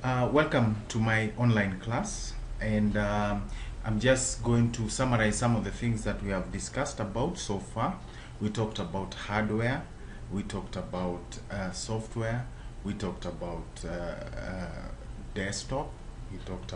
Welcome to my online class, and I'm just going to summarize some of the things that we have discussed about so far. We talked about hardware, we talked about software, we talked about desktop, we talked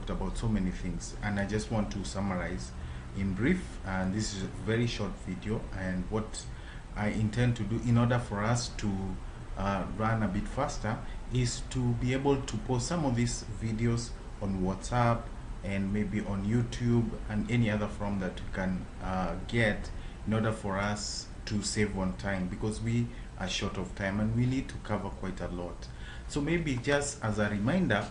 about so many things, and I just want to summarize in brief. And this is a very short video, and what I intend to do in order for us to run a bit faster is to be able to post some of these videos on WhatsApp and maybe on YouTube and any other form that we can get, in order for us to save on time, because we are short of time and we need to cover quite a lot. So maybe just as a reminder,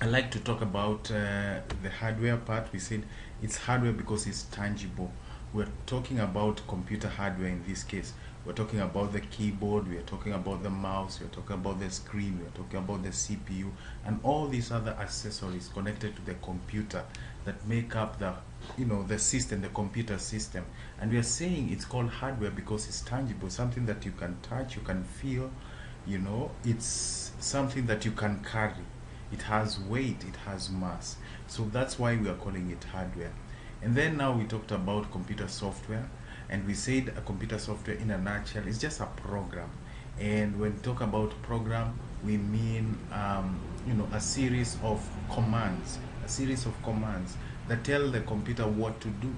I like to talk about the hardware part. We said it's hardware because it's tangible. We're talking about computer hardware in this case. We're talking about the keyboard, we're talking about the mouse, we're talking about the screen, we're talking about the CPU, and all these other accessories connected to the computer that make up the system, the computer system. And we are saying it's called hardware because it's tangible, something that you can touch, you can feel, it's something that you can carry. It has weight, it has mass. So that's why we are calling it hardware. And then now we talked about computer software, and we said a computer software in a nutshell is just a program. And when we talk about program, we mean a series of commands, that tell the computer what to do.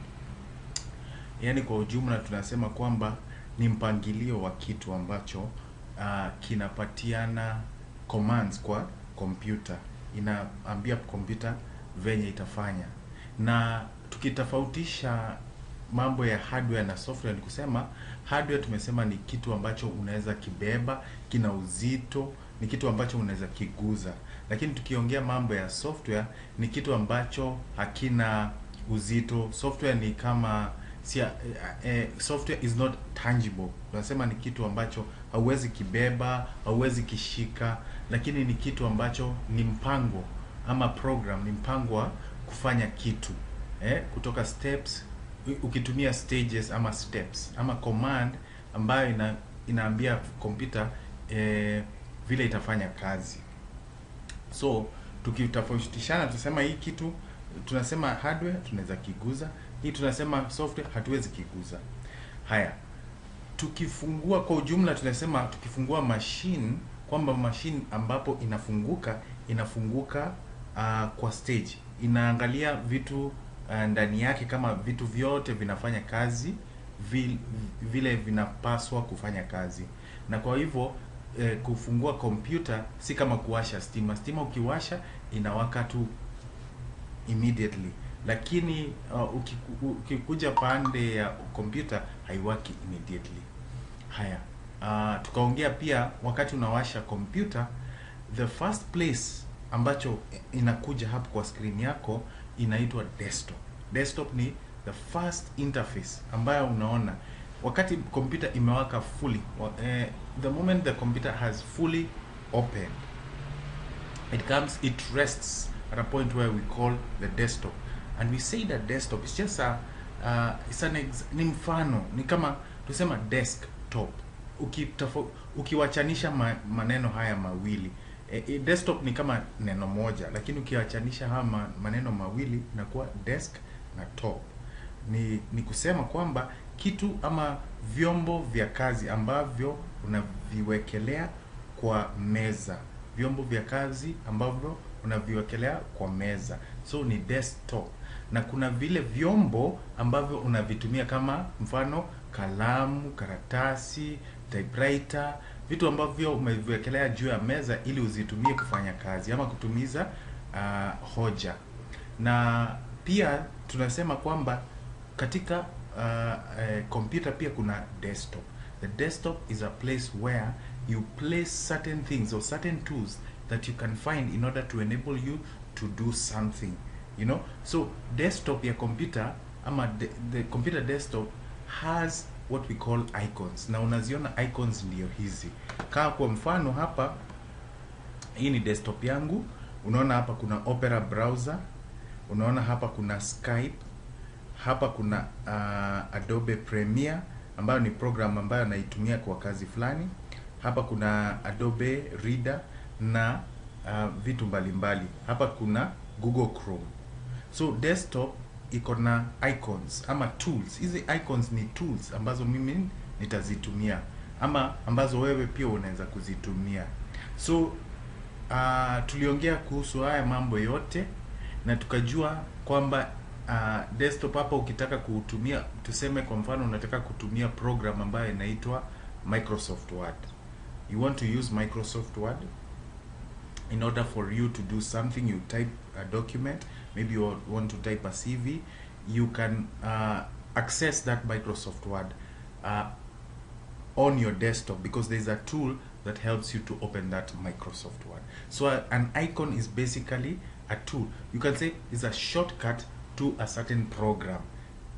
Yani kwa ujumla tunasema kwamba ni mpangilio wa kitu ambacho kinapatiana commands kwa computer, inaambia computer venye itafanya. Na tukitofautisha mambo ya hardware na software, ni kusema hardware tumesema ni kitu ambacho unaweza kibeba, kina uzito, ni kitu ambacho unaweza kiguza. Lakini tukiongea mambo ya software, ni kitu ambacho hakina uzito. Software ni kama software is not tangible. Tunasema ni kitu ambacho hauwezi kibeba, hauwezi kishika, lakini ni kitu ambacho ni mpango ama program, ni mpango wa kufanya kitu kutoka steps, ukitumia stages ama steps ama command ambayo inaambia computer vile itafanya kazi. So tukitofautishana, tunasema hii kitu tunasema hardware tunaweza kiguza, hii tunasema software hatuwezi kiguza. Haya, tukifungua kwa ujumla, tunasema tukifungua machine, kwamba machine ambapo inafunguka kwa stage, inaangalia vitu ndani yake kama vitu vyote vinafanya kazi vile vinapaswa kufanya kazi. Na kwa hivyo kufungua computer si kama kuwasha stima. Stima ukiwasha inawaka tu immediately, lakini ukikuja pande ya computer haiwaki immediately. Haya, tukaongea pia wakati unawasha computer, the first place ambacho inakuja hapo kwa screen yako inaitwa desktop. Desktop ni the first interface ambayo unaona wakati computer imewaka fully. The moment the computer has fully opened, it rests at a point where we call the desktop. And we say that desktop is just ni mfano, ni kama tusema desktop. Ukiwachanisha maneno haya mawili, desktop ni kama neno moja, lakini ukiachanisha haya maneno mawili inakuwa desk na top. Ni kusema kwamba kitu ama vyombo vya kazi ambavyo unaviwekelea kwa meza, vyombo vya kazi ambavyo unaviwekelea kwa meza, so ni desktop. Na kuna vile vyombo ambavyo unavitumia kama mfano kalamu, karatasi, typewriter, vitu ambavyo umeviwekelea juu ya meza ili uzitumie kufanya kazi ama kutumiza hoja. Na pia tunasema kwamba katika computer pia kuna desktop. The desktop is a place where you place certain things or certain tools that you can find in order to enable you to do something, so desktop ya computer ama the computer desktop has what we call icons. Na unaziona icons ndio hizi. Kama kwa mfano hapa, hii ni desktop yangu. Unaona hapa kuna Opera browser, unaona hapa kuna Skype, hapa kuna Adobe Premiere ambayo ni program ambayo naitumia kwa kazi fulani. Hapa kuna Adobe Reader, na vitu mbalimbali. Hapa kuna Google Chrome. So desktop iko na icons ama tools. Hizi icons ni tools ambazo mimi nitazitumia ama ambazo wewe pia unaweza kuzitumia. So tuliongea kuhusu haya mambo yote na tukajua kwamba desktop hapa ukitaka kutumia, tuseme kwa mfano unataka kutumia program ambayo inaitwa Microsoft Word. You want to use Microsoft Word. In order for you to do something, you type a document, maybe you want to type a CV, you can access that Microsoft Word on your desktop, because there's a tool that helps you to open that Microsoft Word. So an icon is basically a tool. You can say it's a shortcut to a certain program.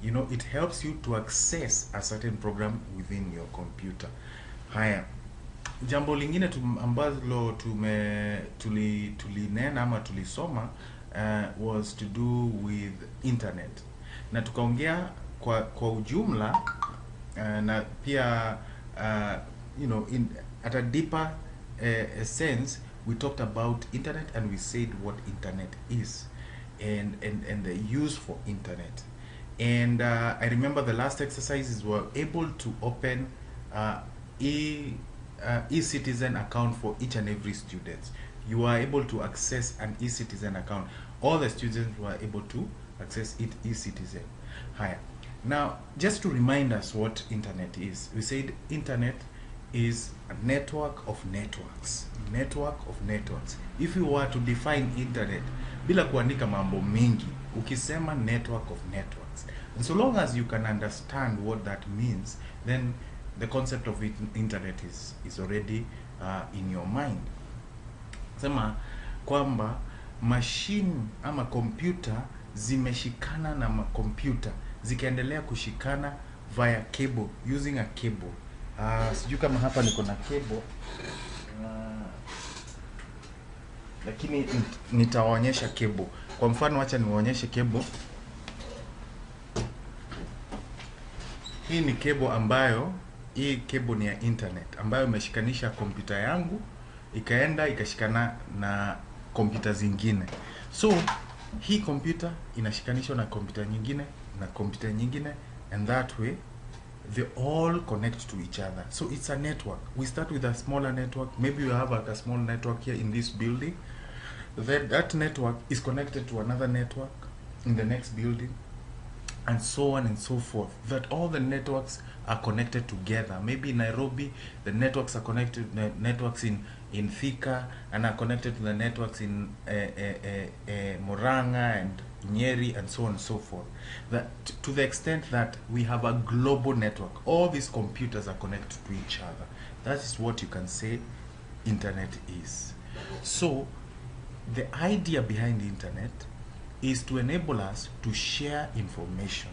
You know, it helps you to access a certain program within your computer. Haya, jambo lingine ambalo tulinena ama tulisoma was to do with internet. Na tukaongea kwa ujumla na pia you know, at a deeper sense, we talked about internet and we said what internet is and the use for internet. And I remember the last exercises were able to open e-citizen account for each and every student. You are able to access an e-citizen account. All the students were able to access e-citizen. Higher. Now, just to remind us what internet is, we said internet is a network of networks. Network of networks. If you were to define internet, bila kuandika mambo mingi, ukisema network of networks. And so long as you can understand what that means, then the concept of internet is already in your mind. Sema kwamba machine ama computer zimeshikana na computer zikaendelea kushikana via cable, using a cable. Sijui kama hapa niko na cable, lakini nitawaonyesha cable. Kwa mfano, acha niwaonyeshe cable. Hii ni cable ambayo, hii cable ni ya internet ambayo imeshikanisha kompyuta yangu ikaenda ikashikana na kompyuta zingine. So hii kompyuta inashikanishwa na kompyuta nyingine na kompyuta nyingine, and that way they all connect to each other. So it's a network. We start with a smaller network. Maybe you have like a small network here in this building. Then that network is connected to another network in the next building, and so on and so forth. That all the networks are connected together. Maybe in Nairobi, the networks are connected to the networks in Thika, and are connected to the networks in Murang'a and Nyeri, and so on and so forth. That to the extent that we have a global network, all these computers are connected to each other. That is what you can say internet is. So the idea behind the internet is to enable us to share information,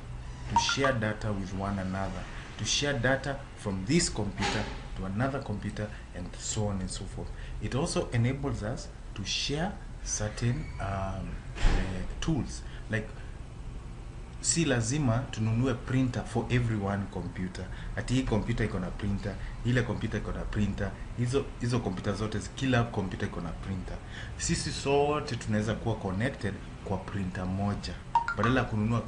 to share data with one another, to share data from this computer to another computer, and so on and so forth. It also enables us to share certain tools, like si lazima tununue printer for every one computer. Ati hii computer iko na printer, ile computer iko na printer, hizo computer zote, kila computer iko na printer. Sisi sote tunaweza kuwa connected kwa printer moja. Badala kununua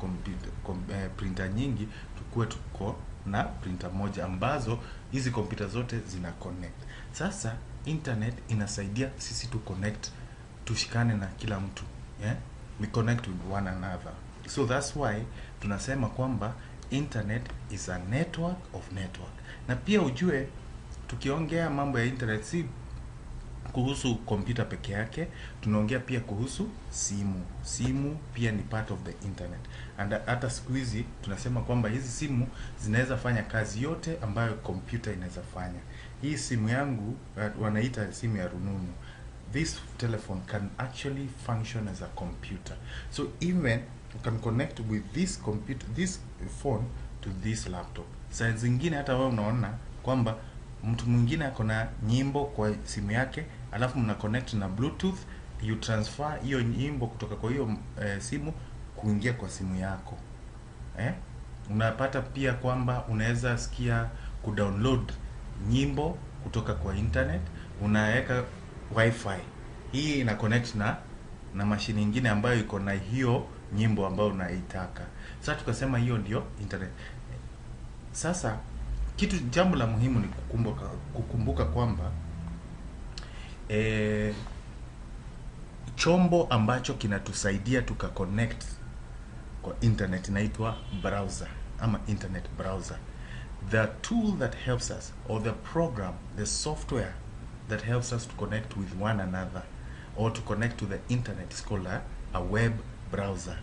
printer nyingi, tukue tuko na printer moja ambazo hizi computer zote zina connect. Sasa internet inasaidia sisi to connect, tushikane na kila mtu, yeah? We connect with one another. So that's why tunasema kwamba internet is a network of network. Na pia ujue, tukiongea mambo ya internet si kuhusu computer peke yake, tunaongea pia kuhusu simu. Simu pia ni part of the internet. And hata siku hizi tunasema kwamba hizi simu zinaweza fanya kazi yote ambayo computer inaweza fanya. Hii simu yangu wanaita simu ya rununu. This telephone can actually function as a computer. So even you can connect with this computer, this phone, to this laptop. Saa zingine hata wewe unaona kwamba mtu mwingine ako na nyimbo kwa simu yake, alafu mna connect na Bluetooth, you transfer hiyo nyimbo kutoka kwa hiyo simu kuingia kwa simu yako. Unapata pia kwamba unaweza sikia kudownload nyimbo kutoka kwa internet, unaweka wifi. Hii ina connect na mashine nyingine ambayo iko na hiyo nyimbo ambayo unaitaka. Sasa tukasema hiyo ndio internet. Sasa jambo la muhimu ni kukumbuka kwamba chombo ambacho kinatusaidia connect kwa internet inaitwa browser ama internet browser. The tool that helps us, or the program, the software that helps us to connect with one another or to connect to the internet is called a web browser.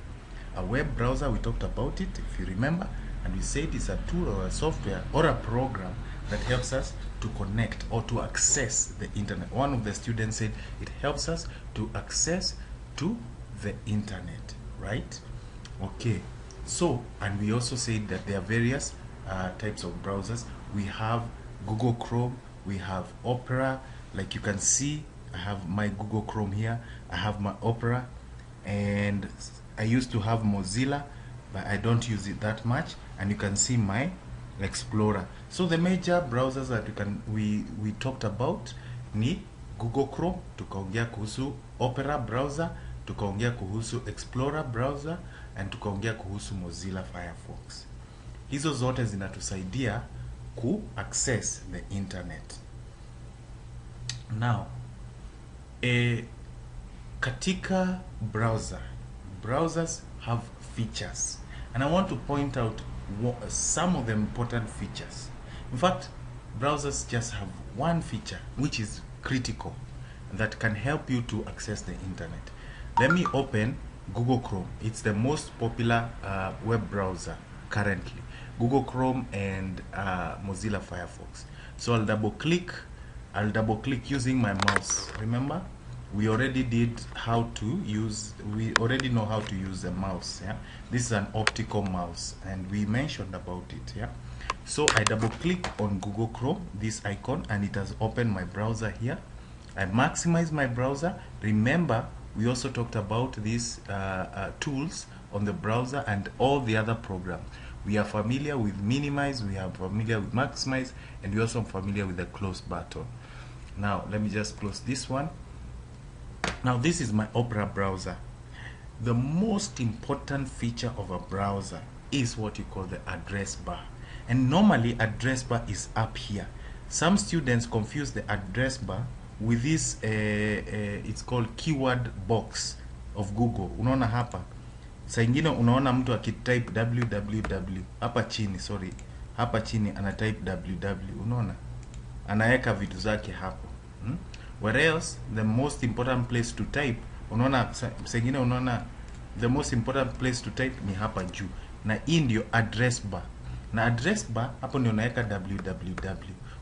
A web browser, we talked about it, if you remember, and we said it's a tool or a software or a program that helps us to connect or to access the internet. One of the students said it helps us to access to the internet, right? Okay, so, and we also said that there are various types of browsers. We have Google Chrome, we have Opera. Like you can see, I have my Google Chrome here, I have my Opera, and I used to have Mozilla, but I don't use it that much. And you can see my Explorer. So the major browsers that we talked about ni Google Chrome, tukaongea kuhusu Opera browser, tukaongea kuhusu Explorer browser, and tukaongea kuhusu Mozilla Firefox. Hizo zote zinatusaidia ku access the internet. Now, katika browsers have features, and I want to point out some of the important features. In fact, browsers just have one feature which is critical that can help you to access the internet. Let me open Google Chrome. It's the most popular web browser currently. Google Chrome and Mozilla Firefox. So I'll double click using my mouse. Remember, we already already know how to use a mouse. Yeah, this is an optical mouse, and we mentioned about it. Yeah, so I double click on Google Chrome, this icon, and it has opened my browser here. I maximize my browser. Remember, we also talked about these tools on the browser and all the other programs. We are familiar with minimize, we are familiar with maximize, and we also are familiar with the close button. Now, let me just close this one. Now, this is my Opera browser. The most important feature of a browser is what you call the address bar. And normally, address bar is up here. Some students confuse the address bar with this, it's called keyword box of Google. Unaona hapa. Saa ingine unaona mtu akitype www hapa chini, hapa chini anatype www, unaona anaweka vitu zake hapo. Whereas the most important place to type, unaona saa ingine unaona the most important place to type ni hapa juu, na hii ndio address bar. Na address bar hapo ndio unaweka www.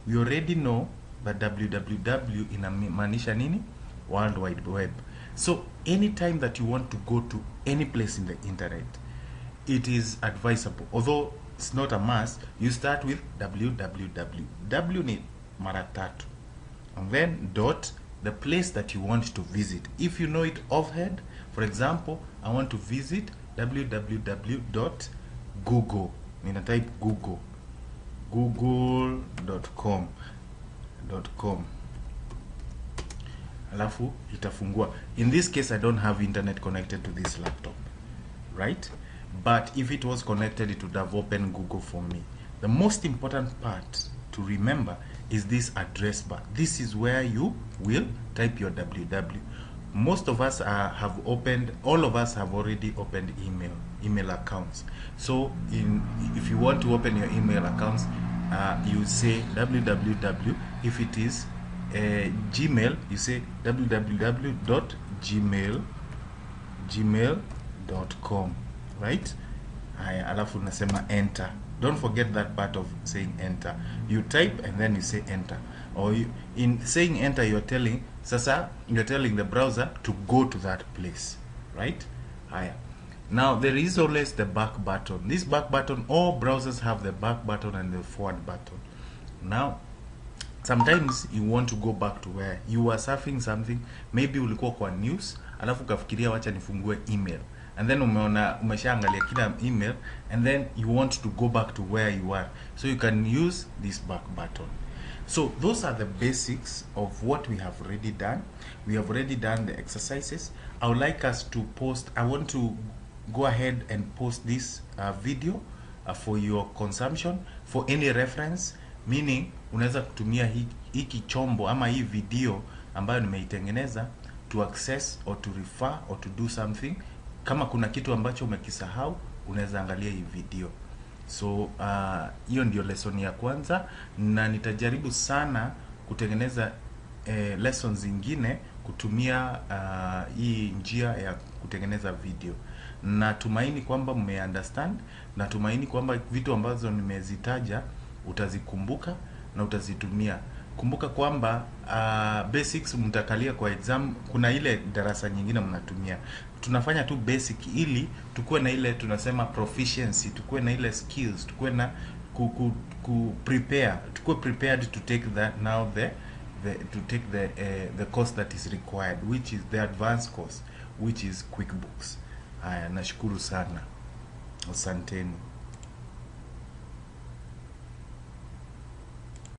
We already know that www inamaanisha nini? World Wide Web. So anytime that you want to go to any place in the internet, it is advisable, although it's not a must, you start with www. W ni mara tatu, and then dot, the place that you want to visit. If you know it offhand, for example, I want to visit www.google. Nina type Google, google.com. Alafu itafungua. In this case, I don't have internet connected to this laptop, right? But if it was connected, it would have opened Google for me. The most important part to remember is this address bar. This is where you will type your www. Most of us all of us have already opened email accounts. So if you want to open your email accounts, you say www. If it is Gmail, you say www.gmail.com, right? Alafu nasema enter. Don't forget that part of saying enter. You type and then you say enter. Or in saying enter, you're telling the browser to go to that place, right? Now there is always the back button. This back button, all browsers have the back button and the forward button. Now sometimes you want to go back to where you were surfing something, maybe ulikuwa kwa news, alafu kafikiria wacha nifungue email, and then umeshaangalia kila email, and then you want to go back to where you are, so you can use this back button. So those are the basics of what we have already done. We have already done the exercises. I would like us to post, I want to go ahead and post this video for your consumption, for any reference, meaning unaweza kutumia hiki chombo ama hii video ambayo nimeitengeneza to access or to refer or to do something. Kama kuna kitu ambacho umekisahau, unaweza angalia hii video. So hiyo ndio lesson ya kwanza, na nitajaribu sana kutengeneza lessons zingine kutumia hii njia ya kutengeneza video. Natumaini kwamba mmeunderstand, natumaini kwamba vitu ambazo nimezitaja utazikumbuka na utazitumia. Kumbuka kwamba basics mtakalia kwa exam, kuna ile darasa nyingine mnatumia. Tunafanya tu basic ili tukue na ile tunasema proficiency, tukue na ile skills, tukue na tukue prepared to take the course that is required, which is the advanced course, which is QuickBooks. Haya, nashukuru sana. Asanteni.